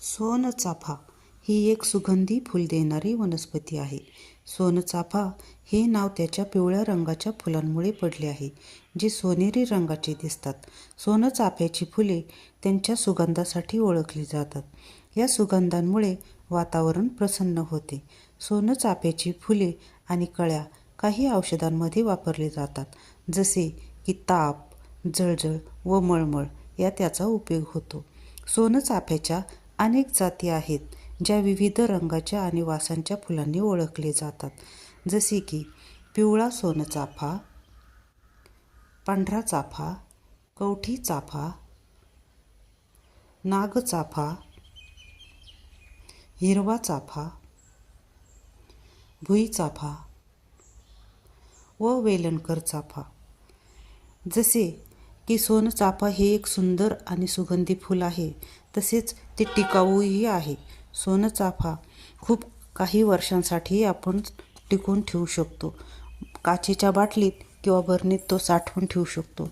सोनचाफा ही एक सुगंधी फूल देणारी वनस्पती आहे. सोनचाफा हे नाव त्याच्या पिवळ्या रंगाच्या फुलांमुळे पडले आहे, जे सोनेरी रंगाचे दिसतात. सोनचाफ्याची फुले त्यांच्या सुगंधासाठी ओळखली जातात. या सुगंधांमुळे वातावरण प्रसन्न होते. सोनचाफ्याची फुले आणि कळ्या काही औषधांमध्ये वापरले जातात, जसे की ताप, जळजळ व मळमळ यात त्याचा उपयोग होतो. सोनचाफ्याच्या अनेक जाती आहेत, ज्या विविध रंगाच्या आणि वासांच्या फुलांनी ओळखले जातात, जसे की पिवळा सोनचाफा, पांढरा चाफा, कवठी चाफा, नागचाफा, हिरवा चाफा, भुईचाफा व वेलणकर चाफा. जसे की सोनचाफा हे एक सुंदर आणि सुगंधी फूल आहे, तसेच ते टिकाऊही आहे. सोनचाफा खूप काही वर्षांसाठी आपण टिकवून ठेवू शकतो. काचेच्या बाटलीत किंवा बरणीत तो साठवून ठेवू शकतो.